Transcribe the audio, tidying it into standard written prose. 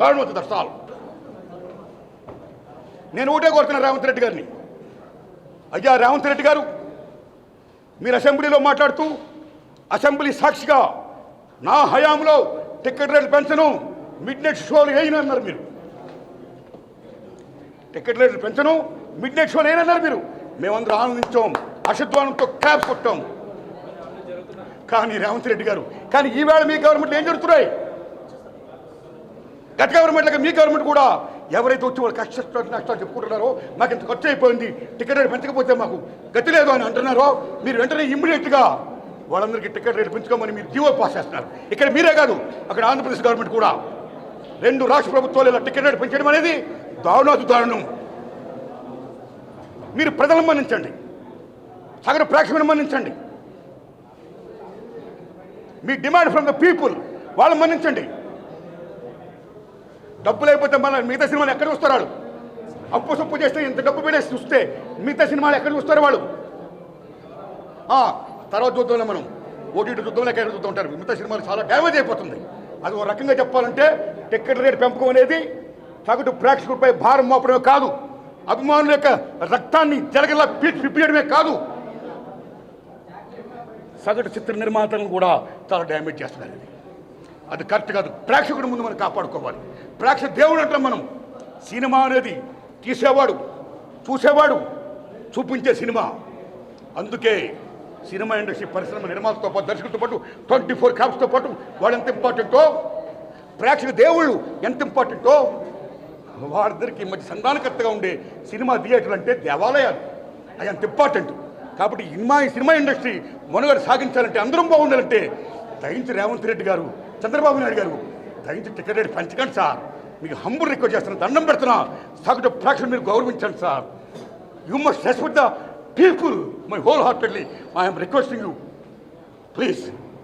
దారుణం అవుతుంది. దర్శాలు నేను ఒకటే కోరుతున్నా రేవంత్ రెడ్డి గారిని, అయ్యా రేవంత్ రెడ్డి గారు, మీరు అసెంబ్లీలో మాట్లాడుతూ అసెంబ్లీ సాక్షిగా నా హయాంలో టికెట్ రేట్లు పెంచను, మిడ్ నైట్ షోలు వేయనన్నారు మీరు. టికెట్ రేట్లు పెంచను, మిడ్ నైట్ షోలు వేయనన్నారు మీరు. మేమందరం ఆనందించాం, అశుద్వానంతో క్యాప్ కొట్టాం. కానీ రేవంత్ రెడ్డి గారు, కానీ ఈవేళ మీ గవర్నమెంట్ ఏం జరుగుతున్నాయి? గత గవర్నమెంట్ మీ గవర్నమెంట్ కూడా ఎవరైతే వచ్చి వాళ్ళు నష్టాలు చెప్పుకుంటున్నారో, మాకు ఇంత ఖర్చు అయిపోయింది, టికెట్ రేటు పెంచకపోతే మాకు గతి లేదు అని అంటున్నారో, మీరు వెంటనే ఇమ్మీడియట్గా వాళ్ళందరికీ టికెట్ రేటు పెంచుకోమని మీరు జీవో పాస్ చేస్తున్నారు. ఇక్కడ మీరే కాదు, అక్కడ ఆంధ్రప్రదేశ్ గవర్నమెంట్ కూడా 2 రాష్ట్ర ప్రభుత్వాలు ఇలా టికెట్ రేటు పెంచడం అనేది దారుణం. మీరు ప్రజలను మన్నించండి, సగటు ప్రేక్షకులను మన్నించండి. మీ డిమాండ్ ఫ్రమ్ ద పీపుల్, వాళ్ళని మన్నించండి. డబ్బు లేకపోతే మళ్ళీ మిగతా సినిమాలు ఎక్కడ చూస్తారు వాళ్ళు? అప్పు సొప్పు చేస్తే ఇంత డబ్బు పెట్టేసి చూస్తే మిగతా సినిమాలు ఎక్కడ చూస్తారు వాళ్ళు? తర్వాత చూద్దాంలే, మనం ఓటీటీ చూద్దాంలో ఎక్కడ చూస్తూ ఉంటారు. మిగతా సినిమాలు చాలా డ్యామేజ్ అయిపోతుంది. అది ఒక రకంగా చెప్పాలంటే టికెట్ రేటు పెంపకం అనేది సగటు ప్రేక్షకుడిపై భారం మోపడమే కాదు, అభిమానుల యొక్క రక్తాన్ని జలగలా పిప్పేయడమే కాదు, సగటు చిత్ర నిర్మాతలను కూడా చాలా డ్యామేజ్ చేస్తున్నారు. అది కరెక్ట్ కాదు. ప్రేక్షకుడి ముందు మనం కాపాడుకోవాలి. ప్రేక్షక దేవుడు అంటాం మనం. సినిమా అనేది తీసేవాడు, చూసేవాడు, చూపించే సినిమా. అందుకే సినిమా ఇండస్ట్రీ పరిశ్రమ నిర్మాతతో పాటు, దర్శకులతో పాటు 24 క్రాఫ్ట్స్తో పాటు వాళ్ళు ఎంత ఇంపార్టెంటో, ప్రేక్షక దేవుళ్ళు ఎంత ఇంపార్టెంటో, వాళ్ళిద్దరికి మధ్య సంధానకర్తగా ఉండే సినిమా థియేటర్లు అంటే దేవాలయాలు, అది అంత ఇంపార్టెంట్. కాబట్టి ఈ సినిమా ఇండస్ట్రీ మనుగడ సాగించాలంటే, అందరం బాగుండాలంటే దయించి రేవంత్ రెడ్డి గారు, చంద్రబాబు నాయుడు గారు దయించి టికెట్ రేటు పెంచకండి సార్. మీకు హంబుల్ రిక్వెస్ట్ చేస్తున్నా, దండం పెడుతున్నా. సగటు ప్రేక్షకులు మీరు గౌరవించండి sir. You must respect the people, my wholeheartedly, I am requesting you, please.